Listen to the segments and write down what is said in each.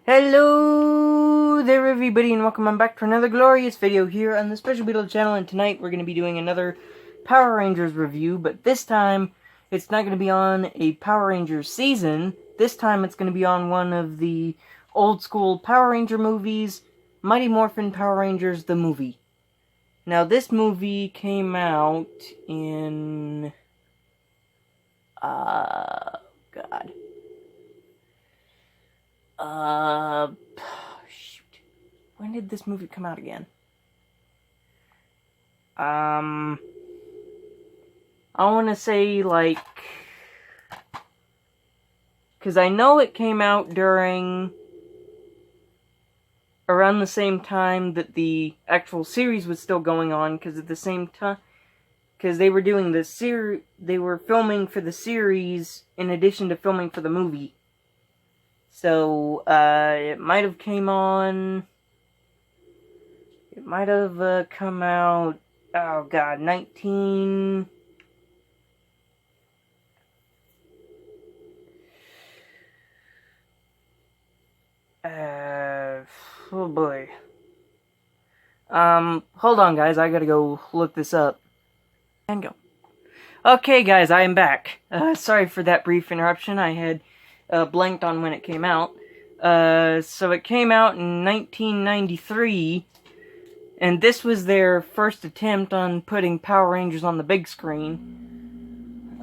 Hello there everybody and welcome back to another glorious video here on the Special Beetle channel, and tonight we're going to be doing another Power Rangers review, but this time it's not going to be on a Power Rangers season. This time it's going to be on one of the old school Power Ranger movies, Mighty Morphin Power Rangers the movie. Now this movie came out in... shoot. When did this movie come out again? I want to say, like... Because I know it came out during... around the same time that the actual series was still going on, because at the same time... Because they were doing the series... They were filming for the series in addition to filming for the movie. So, it might have came on... It might have come out... Oh god, 19... oh boy. Hold on guys, I gotta go look this up. And go. Okay guys, I am back. Sorry for that brief interruption. I had blanked on when it came out. So it came out in 1993, and this was their first attempt on putting Power Rangers on the big screen.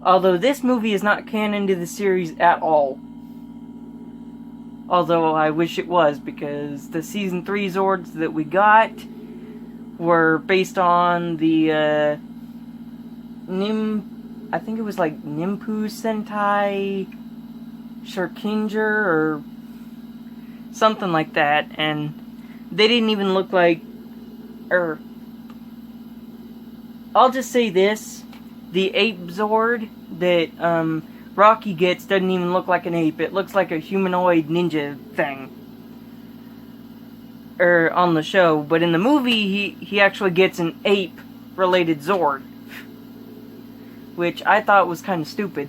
Although this movie is not canon to the series at all. Although I wish it was, because the Season 3 Zords that we got were based on the I think it was like Nimpu Sentai Shurkinger or something like that, and they didn't even look like, I'll just say this, the ape Zord that Rocky gets doesn't even look like an ape. It looks like a humanoid ninja thing. On the show, but in the movie he actually gets an ape related Zord, which I thought was kind of stupid.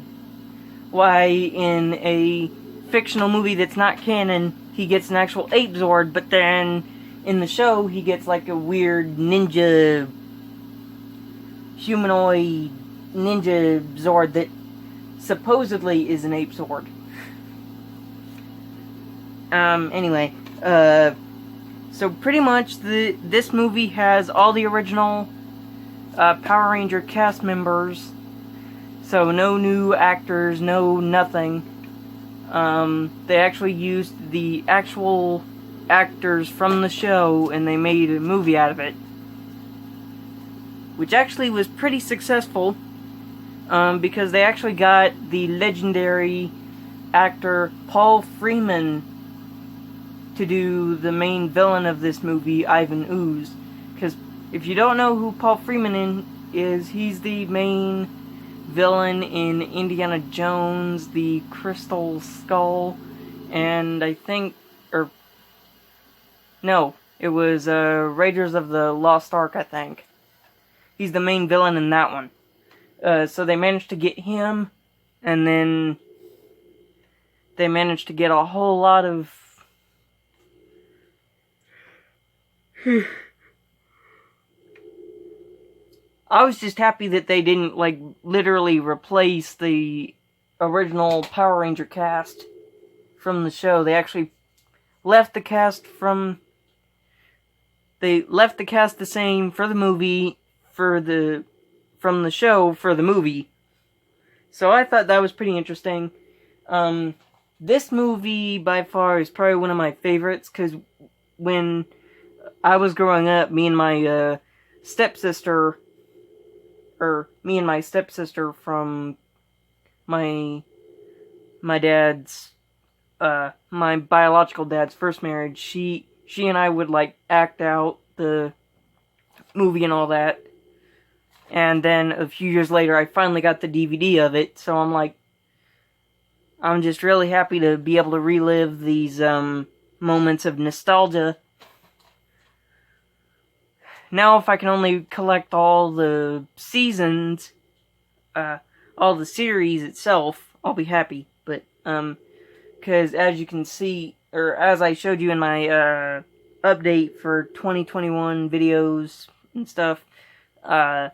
Why in a fictional movie that's not canon he gets an actual ape Zord, but then in the show he gets like a weird ninja humanoid ninja Zord that supposedly is an ape Zord. Anyway, so pretty much this movie has all the original Power Ranger cast members. So no new actors, no nothing. They actually used the actual actors from the show and they made a movie out of it. Which actually was pretty successful. Because they actually got the legendary actor Paul Freeman to do the main villain of this movie, Ivan Ooze. Because if you don't know who Paul Freeman is, he's the main villain in Indiana Jones, the Crystal Skull, and I think, no, it was Raiders of the Lost Ark, I think. He's the main villain in that one. So they managed to get him, and then they managed to get a whole lot of I was just happy that they didn't, like, literally replace the original Power Ranger cast from the show. They actually left the cast They left the cast the same for the movie, from the show for the movie. So I thought that was pretty interesting. This movie, by far, is probably one of my favorites, because when I was growing up, me and my stepsister from my dad's, my biological dad's first marriage, she and I would, like, act out the movie and all that. And then a few years later, I finally got the DVD of it, so I'm just really happy to be able to relive these, moments of nostalgia. Now, if I can only collect all the seasons, all the series itself, I'll be happy. Because as you can see, or as I showed you in my update for 2021 videos and stuff, I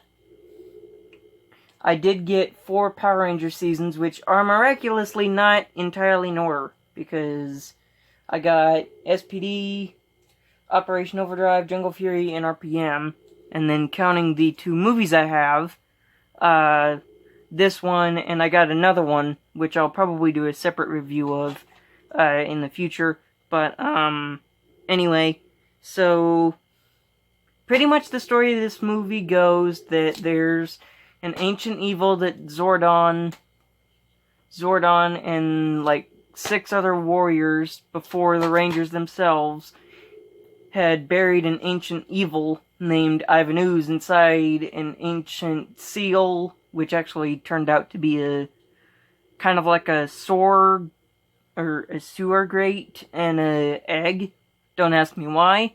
did get 4 Power Ranger seasons, which are miraculously not entirely in order, because I got SPD, Operation Overdrive, Jungle Fury, and RPM, and then counting the 2 movies I have, this one, and I got another one, which I'll probably do a separate review of in the future. But, anyway, so pretty much the story of this movie goes that there's an ancient evil that Zordon and like 6 other warriors before the Rangers themselves had buried an ancient evil named Ivan Ooze inside an ancient seal, which actually turned out to be a kind of like a sewer grate and a egg. Don't ask me why,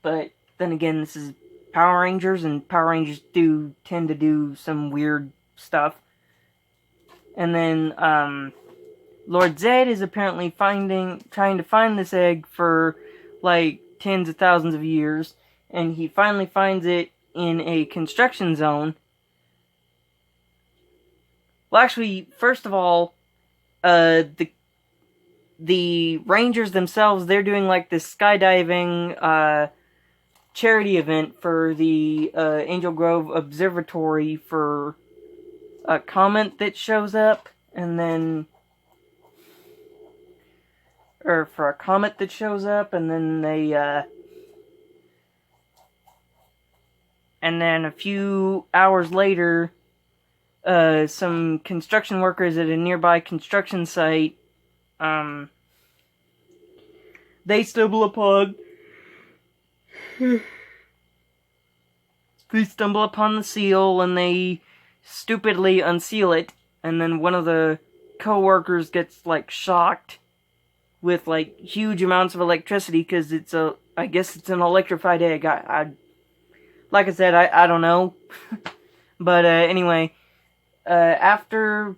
but then again, this is Power Rangers, and Power Rangers do tend to do some weird stuff. And then Lord Zed is apparently trying to find this egg for like tens of thousands of years, and he finally finds it in a construction zone. Well, actually, first of all, the Rangers themselves, they're doing like this skydiving charity event for the Angel Grove Observatory for a comet that shows up, and then they and then a few hours later, some construction workers at a nearby construction site, they stumble upon the seal, and they stupidly unseal it, and then one of the co-workers gets like shocked with like huge amounts of electricity, because I guess it's an electrified egg. Like I said, I don't know. But anyway, after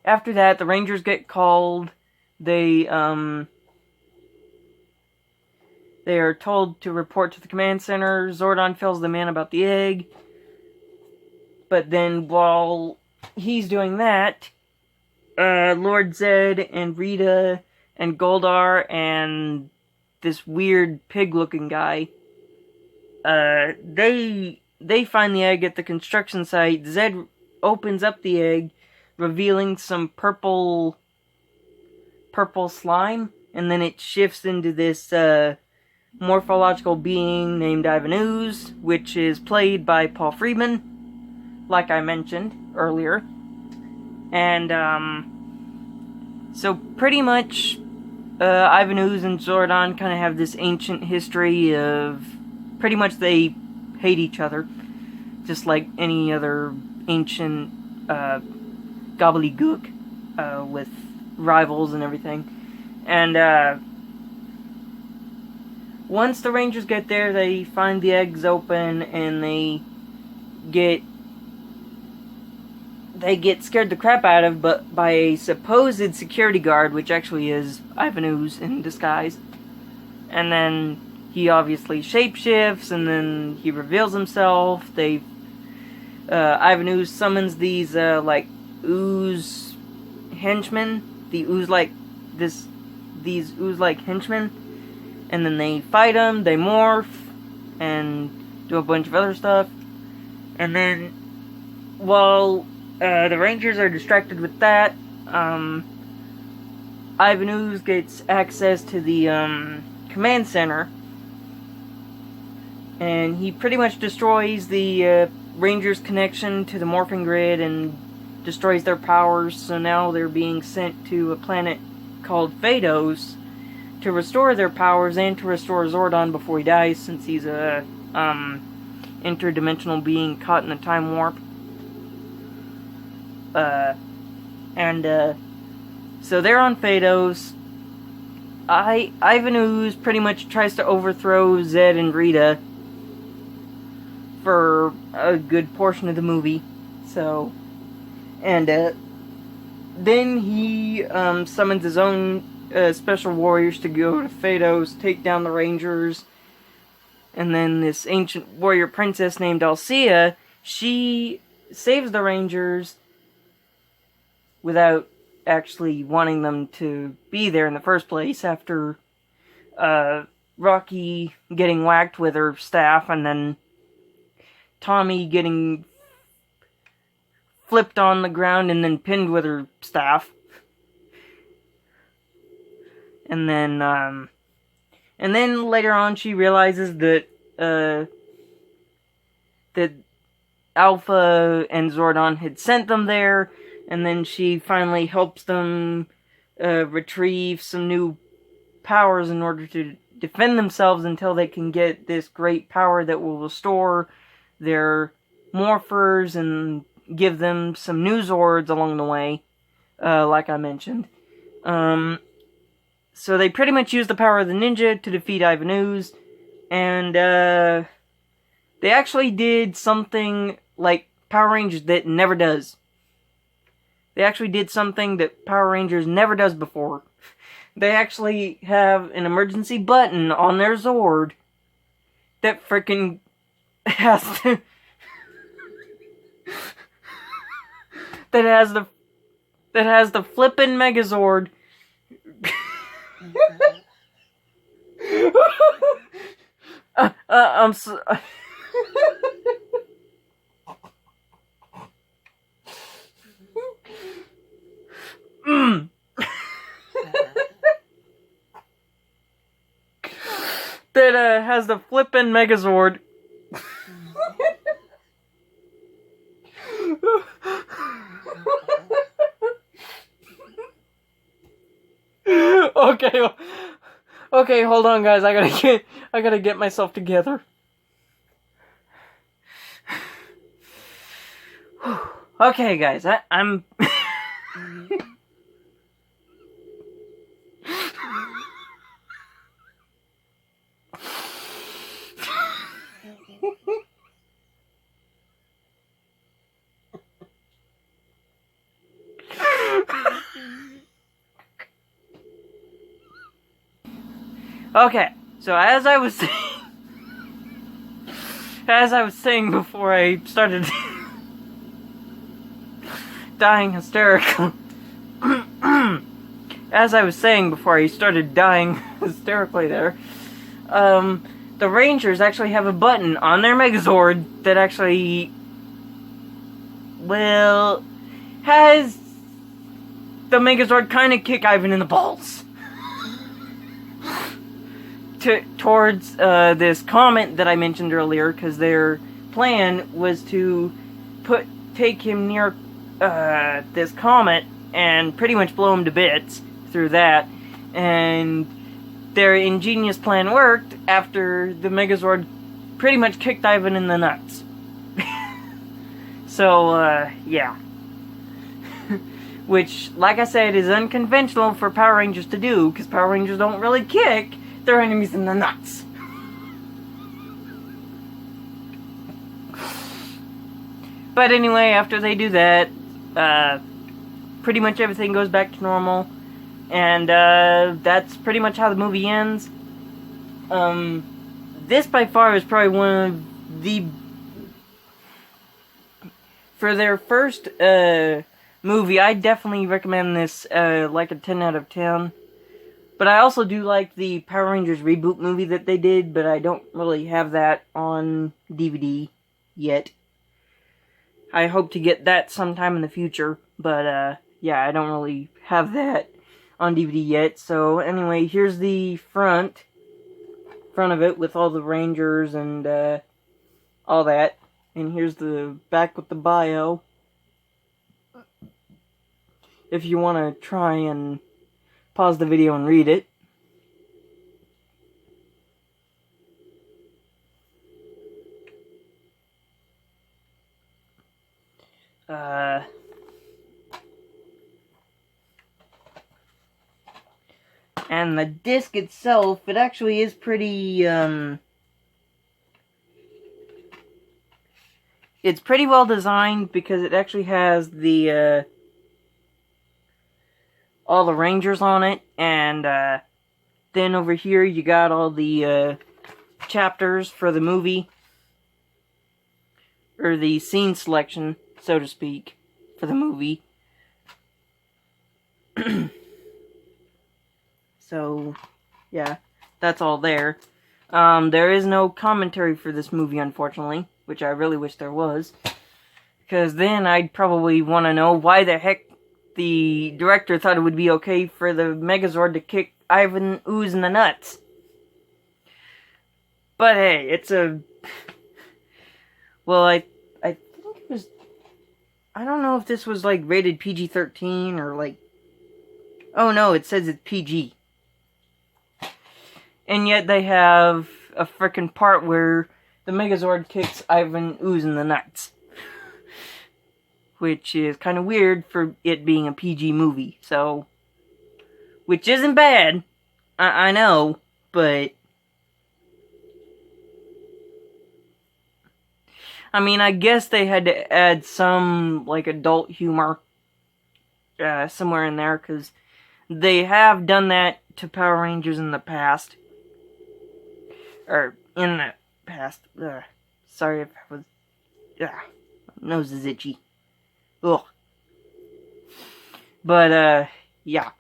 that, the Rangers get called. They are told to report to the command center. Zordon fills them in about the egg. But then while he's doing that, Lord Zed and Rita and Goldar and this weird pig-looking guy, they find the egg at the construction site. Zed opens up the egg, revealing some purple slime, and then it shifts into this morphological being named Ivan Ooze, which is played by Paul Friedman, like I mentioned earlier. And so pretty much Ivan Ooze and Zordon kind of have this ancient history of pretty much they hate each other, just like any other ancient gobbledygook with rivals and everything. And once the Rangers get there, they find the eggs open, and they get scared the crap out of, but by a supposed security guard, which actually is Ivan Ooze in disguise. And then he obviously shapeshifts, and then he reveals himself. Ivan Ooze summons these like ooze henchmen, these ooze-like henchmen, and then they fight them. They morph and do a bunch of other stuff. And then while the Rangers are distracted with that, Ivan Ooze gets access to the command center, and he pretty much destroys the Rangers' connection to the Morphin grid and destroys their powers. So now they're being sent to a planet called Phaedos to restore their powers and to restore Zordon before he dies, since he's a interdimensional being caught in a time warp. So they're on Phaedos. Ivan Ooze pretty much tries to overthrow Zed and Rita for a good portion of the movie. So, and then he summons his own special warriors to go to Phaedos, take down the Rangers, and then this ancient warrior princess named Alcea, she saves the Rangers without actually wanting them to be there in the first place after Rocky getting whacked with her staff and then Tommy getting flipped on the ground and then pinned with her staff. And then later on she realizes that that Alpha and Zordon had sent them there, and then she finally helps them retrieve some new powers in order to defend themselves until they can get this great power that will restore their morphers and give them some new Zords along the way, like I mentioned. So they pretty much use the power of the ninja to defeat Ivan Ooze, and they actually did something like Power Rangers that never does. They actually did something that Power Rangers never does before. They actually have an emergency button on their Zord that frickin' has to... that has the flippin' Megazord. I'm so... that has the flippin' Megazord. Okay, hold on, guys. I gotta get myself together. Okay, guys, I'm. Okay, so as I was saying before I started dying hysterically, as I was saying before I started dying hysterically there, the Rangers actually have a button on their Megazord that actually, well, has the Megazord kind of kick Ivan in the balls. Towards this comet that I mentioned earlier, because their plan was to take him near this comet and pretty much blow him to bits through that, and their ingenious plan worked after the Megazord pretty much kicked Ivan in the nuts. So, yeah. Which, like I said, is unconventional for Power Rangers to do, because Power Rangers don't really kick their enemies in the nuts. But anyway, after they do that, pretty much everything goes back to normal. And that's pretty much how the movie ends. This by far is probably one of the... For their first movie, I definitely recommend this like a 10 out of 10. But I also do like the Power Rangers reboot movie that they did, but I don't really have that on DVD yet. I hope to get that sometime in the future, but yeah, I don't really have that on DVD yet. So anyway, here's the front of it with all the Rangers and all that. And here's the back with the bio. If you want to try and pause the video and read it. And the disc itself, it actually is pretty, it's pretty well designed because it actually has the, all the Rangers on it, and then over here you got all the chapters for the movie, or the scene selection, so to speak, for the movie. So, yeah, that's all there. There is no commentary for this movie, unfortunately, which I really wish there was, because then I'd probably want to know why the heck the director thought it would be okay for the Megazord to kick Ivan Ooze in the nuts. But hey, it's a... Well, I think it was... I don't know if this was, like, rated PG-13 or, like... Oh no, it says it's PG. And yet they have a frickin' part where the Megazord kicks Ivan Ooze in the nuts. Which is kind of weird for it being a PG movie, so... Which isn't bad, I know, but... I mean, I guess they had to add some, like, adult humor somewhere in there, because they have done that to Power Rangers in the past. Or, in the past. Sorry if I was... my nose is itchy. Ugh. But, yeah.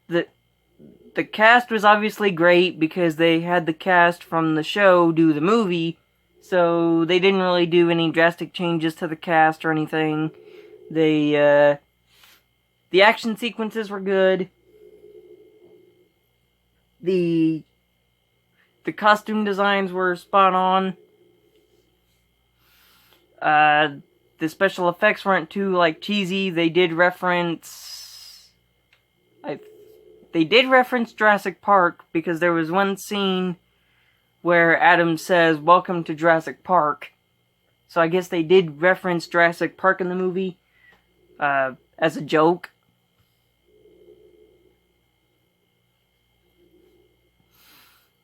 The cast was obviously great because they had the cast from the show do the movie, so they didn't really do any drastic changes to the cast or anything. The action sequences were good. The costume designs were spot on. The special effects weren't too, like, cheesy. They did reference... They did reference Jurassic Park, because there was one scene where Adam says, "Welcome to Jurassic Park." So I guess they did reference Jurassic Park in the movie, as a joke.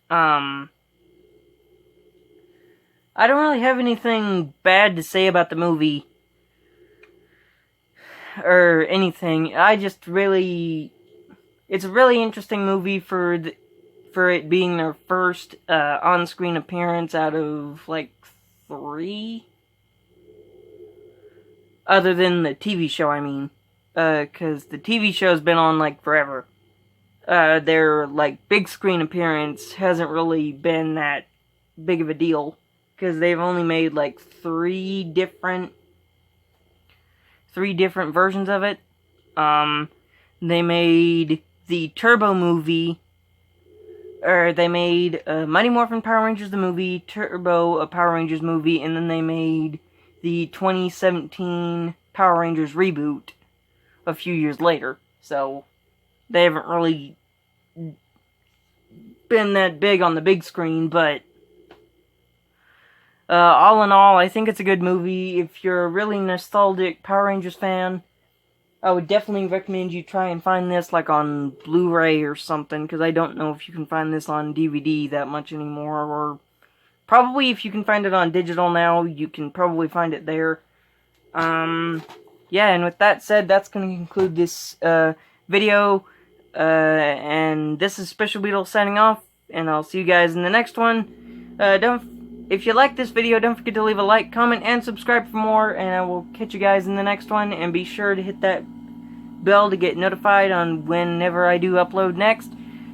I don't really have anything bad to say about the movie. Or anything. I just really... It's a really interesting movie for it being their first on-screen appearance out of, like, 3? Other than the TV show, I mean. Because the TV show's been on, like, forever. Their, like, big screen appearance hasn't really been that big of a deal. Because they've only made, like, 3 different versions of it. They made the Turbo movie, or they made Mighty Morphin Power Rangers the movie, Turbo a Power Rangers movie, and then they made the 2017 Power Rangers reboot a few years later. So they haven't really been that big on the big screen, but all in all, I think it's a good movie. If you're a really nostalgic Power Rangers fan, I would definitely recommend you try and find this, like, on Blu-ray or something, because I don't know if you can find this on DVD that much anymore, or probably if you can find it on digital now, you can probably find it there. Yeah, and with that said, that's going to conclude this video, and this is Special Beetle signing off, and I'll see you guys in the next one. If you like this video, don't forget to leave a like, comment, and subscribe for more, and I will catch you guys in the next one, and be sure to hit that bell to get notified on whenever I do upload next.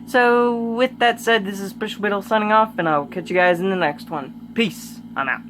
So, with that said, this is Special Beetle signing off, and I'll catch you guys in the next one. Peace. I'm out.